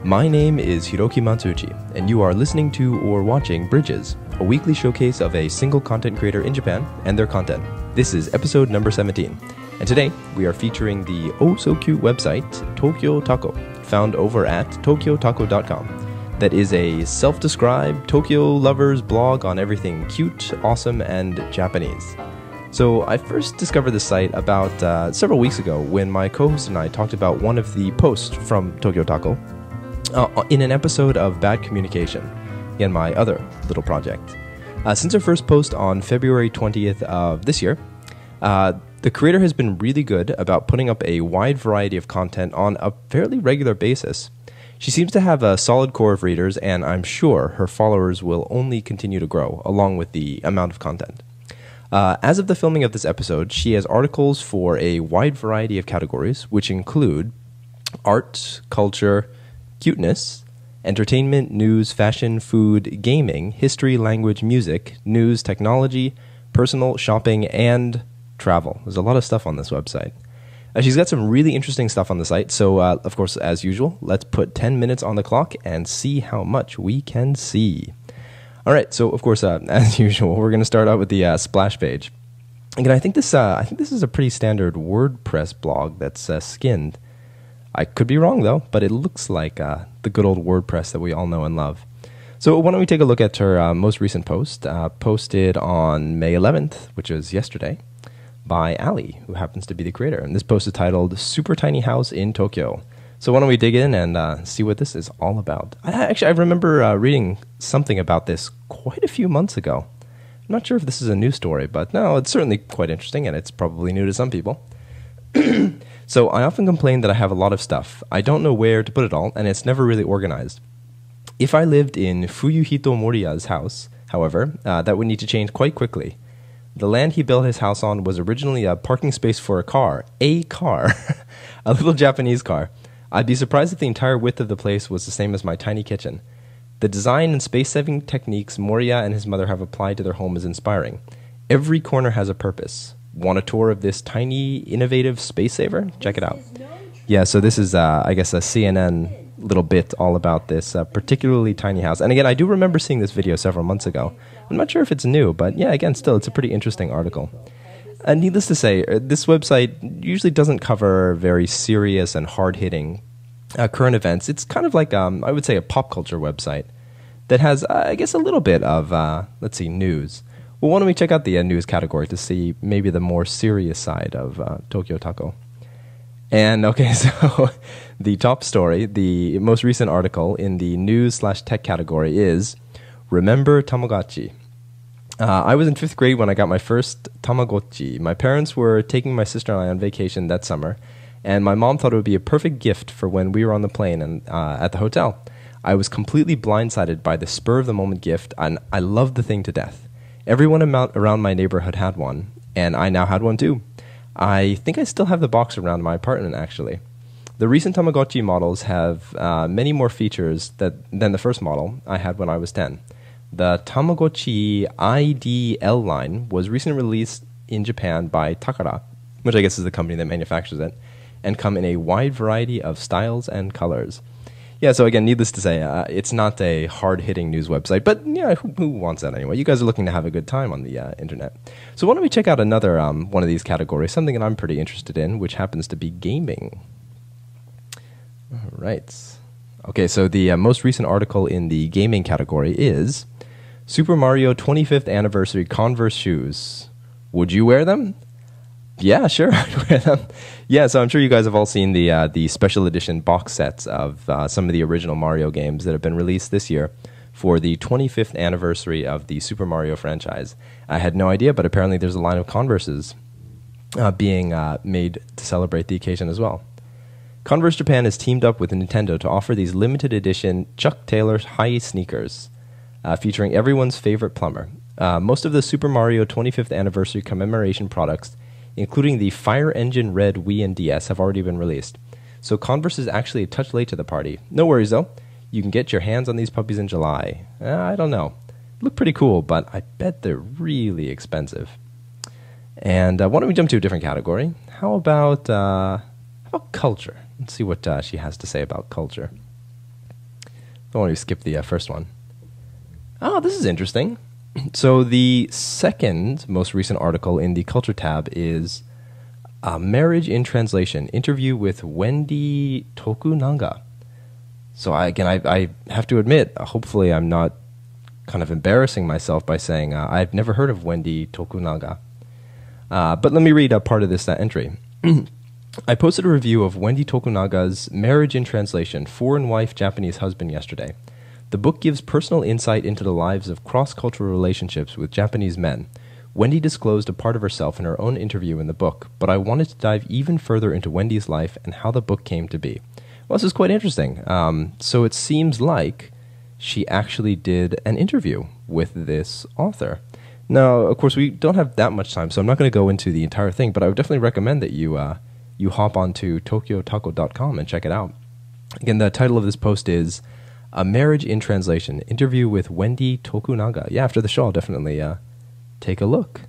My name is Hiroki Matsuuchi, and you are listening to or watching Bridges, a weekly showcase of a single content creator in Japan and their content. This is episode number 17, and today we are featuring the oh-so-cute website Tokyo Tako, found over at tokyotako.com. That is a self-described Tokyo lovers blog on everything cute, awesome, and Japanese. So I first discovered this site about several weeks ago when my co-host and I talked about one of the posts from Tokyo Tako in an episode of Bad Communication, in my other little project. Since our first post on February 20th of this year, the creator has been really good about putting up a wide variety of content on a fairly regular basis. She seems to have a solid core of readers, and I'm sure her followers will only continue to grow along with the amount of content. As of the filming of this episode, she has articles for a wide variety of categories, which include art, culture, cuteness, entertainment, news, fashion, food, gaming, history, language, music, news, technology, personal, shopping, and travel. There's a lot of stuff on this website. She's got some really interesting stuff on the site, so of course, as usual, let's put 10 minutes on the clock and see how much we can see. All right, so of course, as usual, we're going to start out with the splash page. Again, I think this is a pretty standard WordPress blog that's skinned. I could be wrong, though, but it looks like the good old WordPress that we all know and love. So why don't we take a look at her most recent post, posted on May 11th, which was yesterday, by Ali, who happens to be the creator. And this post is titled, Super Tiny House in Tokyo. So why don't we dig in and see what this is all about. I remember reading something about this quite a few months ago. I'm not sure if this is a new story, but no, it's certainly quite interesting, and it's probably new to some people. So I often complain that I have a lot of stuff. I don't know where to put it all, and it's never really organized. If I lived in Fuyuhito Moriya's house, however, that would need to change quite quickly. The land he built his house on was originally a parking space for a car, a little Japanese car. I'd be surprised if the entire width of the place was the same as my tiny kitchen. The design and space-saving techniques Moriya and his mother have applied to their home is inspiring. Every corner has a purpose. Want a tour of this tiny, innovative space saver? Check it out. Yeah, so this is, I guess, a CNN little bit all about this particularly tiny house. And again, I do remember seeing this video several months ago. I'm not sure if it's new, but yeah, again, still, it's a pretty interesting article. Needless to say, this website usually doesn't cover very serious and hard-hitting current events. It's kind of like, I would say, a pop culture website that has, I guess, a little bit of, news. Well, why don't we check out the news category to see maybe the more serious side of Tokyo Tako. And, okay, so the top story, the most recent article in the news/tech category is, Remember Tamagotchi. I was in 5th grade when I got my first Tamagotchi. My parents were taking my sister and I on vacation that summer, and my mom thought it would be a perfect gift for when we were on the plane and at the hotel. I was completely blindsided by the spur-of-the-moment gift, and I loved the thing to death. Everyone around my neighborhood had one, and I now had one too. I think I still have the box around my apartment, actually. The recent Tamagotchi models have many more features than the first model I had when I was 10. The Tamagotchi IDL line was recently released in Japan by Takara, which I guess is the company that manufactures it, and come in a wide variety of styles and colors. Yeah, so again, needless to say, it's not a hard-hitting news website, but yeah, who wants that anyway? You guys are looking to have a good time on the internet. So why don't we check out another one of these categories, something that I'm pretty interested in, which happens to be gaming. All right. Okay, so the most recent article in the gaming category is Super Mario 25th Anniversary Converse Shoes. Would you wear them? Yeah, sure, I'd wear them. Yeah, so I'm sure you guys have all seen the special edition box sets of some of the original Mario games that have been released this year for the 25th anniversary of the Super Mario franchise. I had no idea, but apparently there's a line of Converses being made to celebrate the occasion as well. Converse Japan has teamed up with Nintendo to offer these limited edition Chuck Taylor high sneakers featuring everyone's favorite plumber. Most of the Super Mario 25th anniversary commemoration products, including the Fire Engine Red Wii and DS, have already been released. So Converse is actually a touch late to the party. No worries, though. You can get your hands on these puppies in July. I don't know. Look pretty cool, but I bet they're really expensive. And why don't we jump to a different category? How about culture? Let's see what she has to say about culture. don't want to skip the first one. Oh, this is interesting. So the second most recent article in the Culture tab is Marriage in Translation, interview with Wendy Tokunaga. So I have to admit, hopefully I'm not kind of embarrassing myself by saying I've never heard of Wendy Tokunaga. But let me read a part of this entry. I posted a review of Wendy Tokunaga's Marriage in Translation, Foreign Wife, Japanese Husband yesterday. The book gives personal insight into the lives of cross-cultural relationships with Japanese men. Wendy disclosed a part of herself in her own interview in the book, but I wanted to dive even further into Wendy's life and how the book came to be. Well, this is quite interesting. So it seems like she actually did an interview with this author. Now, of course, we don't have that much time, so I'm not going to go into the entire thing, but I would definitely recommend that you hop onto tokyotako.com and check it out. Again, the title of this post is A Marriage in Translation, interview with Wendy Tokunaga. Yeah, after the show, I'll definitely take a look.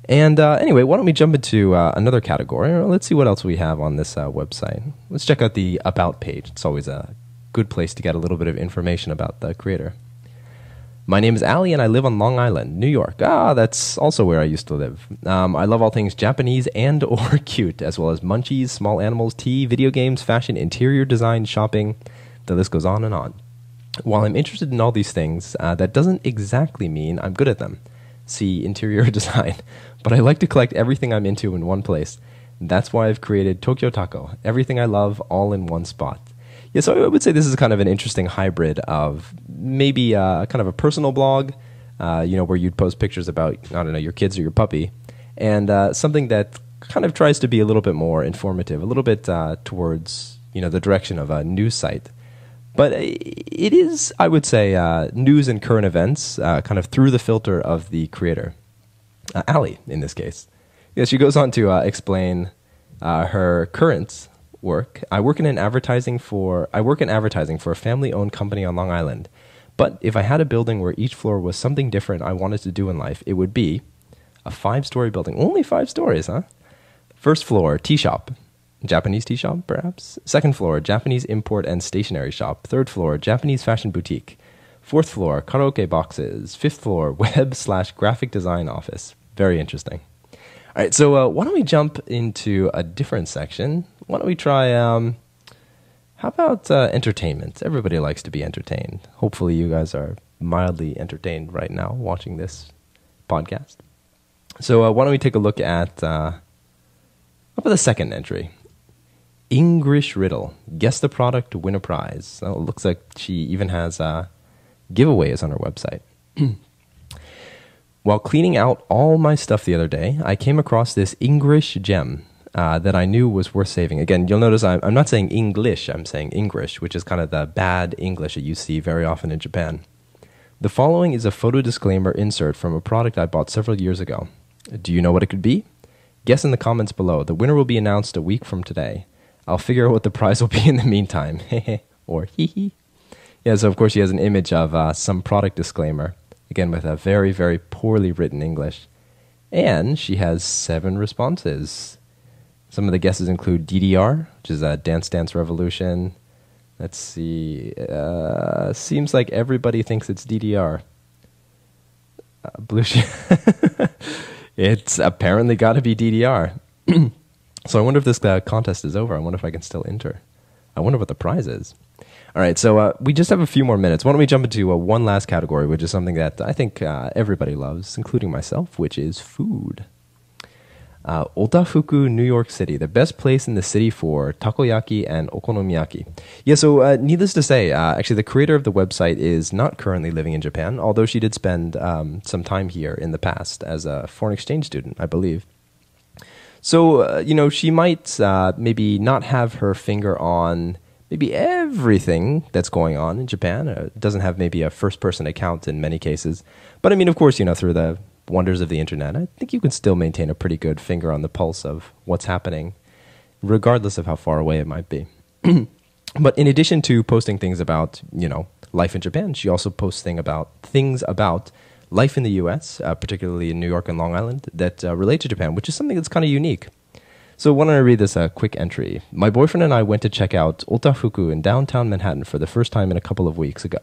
And anyway, why don't we jump into another category? Let's see what else we have on this website. Let's check out the About page. It's always a good place to get a little bit of information about the creator. My name is Ali, and I live on Long Island, New York. That's also where I used to live. I love all things Japanese and or cute, as well as munchies, small animals, tea, video games, fashion, interior design, shopping. The list goes on and on. While I'm interested in all these things, that doesn't exactly mean I'm good at them. See interior design. But I like to collect everything I'm into in one place. That's why I've created Tokyo Tako, everything I love all in one spot. Yeah, so I would say this is kind of an interesting hybrid of maybe kind of a personal blog, where you'd post pictures about, I don't know, your kids or your puppy, and something that kind of tries to be a little bit more informative, a little bit towards, the direction of a news site. But it is, I would say, news and current events, kind of through the filter of the creator, Ali, in this case. Yeah, she goes on to explain her current work. I work in advertising for a family-owned company on Long Island. But if I had a building where each floor was something different I wanted to do in life, it would be a 5-story building. Only 5 stories, huh? First floor, tea shop. Japanese tea shop, perhaps? Second floor, Japanese import and stationery shop. Third floor, Japanese fashion boutique. Fourth floor, karaoke boxes. Fifth floor, web/graphic design office. Very interesting. All right, so why don't we jump into a different section? Why don't we try, how about entertainment? Everybody likes to be entertained. Hopefully you guys are mildly entertained right now watching this podcast. So why don't we take a look at, how about the second entry? English riddle. Guess the product to win a prize. Oh, it looks like she even has giveaways on her website. While cleaning out all my stuff the other day, I came across this English gem that I knew was worth saving. Again, you'll notice I'm not saying English, I'm saying English, which is kind of the bad English that you see very often in Japan. The following is a photo disclaimer insert from a product I bought several years ago. Do you know what it could be? Guess in the comments below. The winner will be announced a week from today. I'll figure out what the prize will be in the meantime. Or hee. Yeah, so of course she has an image of some product disclaimer. Again, with a very, very poorly written English. And she has 7 responses. Some of the guesses include DDR, which is a Dance Dance Revolution. Let's see. Seems like everybody thinks it's DDR. Blue It's apparently got to be DDR. So I wonder if this contest is over. I wonder if I can still enter. I wonder what the prize is. All right, so we just have a few more minutes. Why don't we jump into one last category, which is something that I think everybody loves, including myself, which is food. Otafuku, New York City, the best place in the city for takoyaki and okonomiyaki. Yeah, so needless to say, actually the creator of the website is not currently living in Japan, although she did spend some time here in the past as a foreign exchange student, I believe. So, she might maybe not have her finger on maybe everything that's going on in Japan. Doesn't have maybe a first-person account in many cases. But, I mean, of course, through the wonders of the internet, I think you can still maintain a pretty good finger on the pulse of what's happening, regardless of how far away it might be. But in addition to posting things about, life in Japan, she also posts things about life in the U.S., particularly in New York and Long Island, that relate to Japan, which is something that's kind of unique. So why don't I read this quick entry? My boyfriend and I went to check out Otafuku in downtown Manhattan for the first time a couple of weeks ago.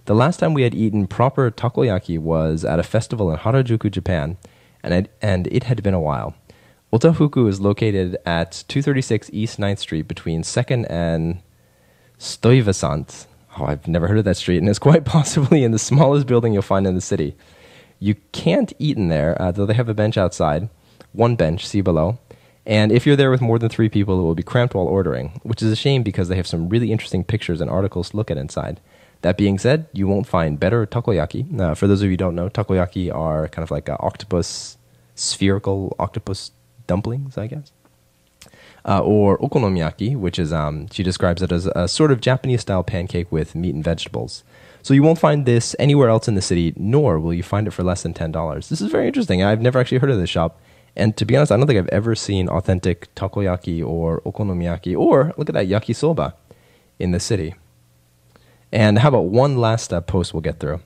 The last time we had eaten proper takoyaki was at a festival in Harajuku, Japan, and it had been a while. Otafuku is located at 236 East 9th Street between 2nd and Stuyvesant. Oh, I've never heard of that street, and it's quite possibly in the smallest building you'll find in the city. You can't eat in there, though they have a bench outside. One bench, see below. And if you're there with more than 3 people, it will be cramped while ordering, which is a shame because they have some really interesting pictures and articles to look at inside. That being said, you won't find better takoyaki. For those of you who don't know, takoyaki are kind of like spherical octopus dumplings, I guess. Or okonomiyaki, which is, she describes it as a sort of Japanese-style pancake with meat and vegetables. So you won't find this anywhere else in the city, nor will you find it for less than $10. This is very interesting. I've never actually heard of this shop. And to be honest, I don't think I've ever seen authentic takoyaki or okonomiyaki or, look at that, yakisoba in the city. And how about one last post we'll get through?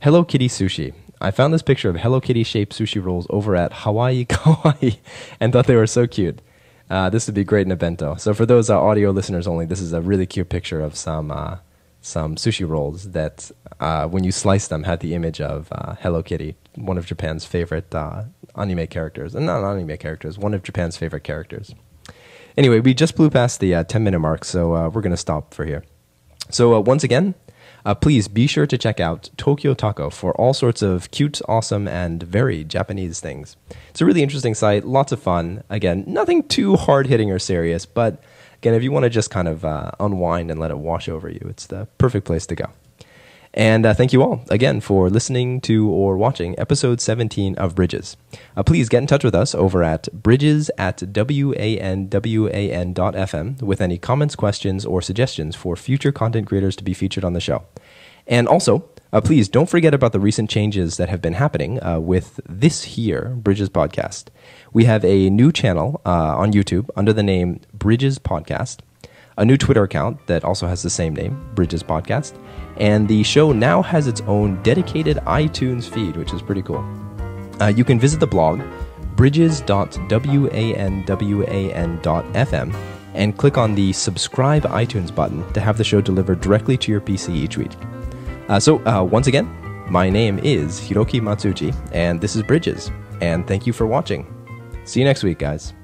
Hello Kitty Sushi. I found this picture of Hello Kitty-shaped sushi rolls over at Hawaii Kawaii and thought they were so cute. This would be great in a bento. So for those audio listeners only, this is a really cute picture of some sushi rolls that, when you slice them, had the image of Hello Kitty, one of Japan's favorite anime characters. And not anime characters, one of Japan's favorite characters. Anyway, we just blew past the 10-minute mark, so we're going to stop for here. So once again, please be sure to check out Tokyo Tako for all sorts of cute, awesome, and very Japanese things. It's a really interesting site, lots of fun. Again, nothing too hard-hitting or serious, but again, if you want to just kind of unwind and let it wash over you, it's the perfect place to go. And thank you all, again, for listening to or watching episode 17 of Bridges. Please get in touch with us over at bridges@wanwan.fm with any comments, questions, or suggestions for future content creators to be featured on the show. And also, please don't forget about the recent changes that have been happening with this here Bridges Podcast. We have a new channel on YouTube under the name Bridges Podcast, a new Twitter account that also has the same name, Bridges Podcast, and the show now has its own dedicated iTunes feed, which is pretty cool. You can visit the blog, bridges.wanwan.fm, and click on the subscribe iTunes button to have the show delivered directly to your PC each week. So once again, my name is Hiroki Matsuji, and this is Bridges, and thank you for watching. See you next week, guys.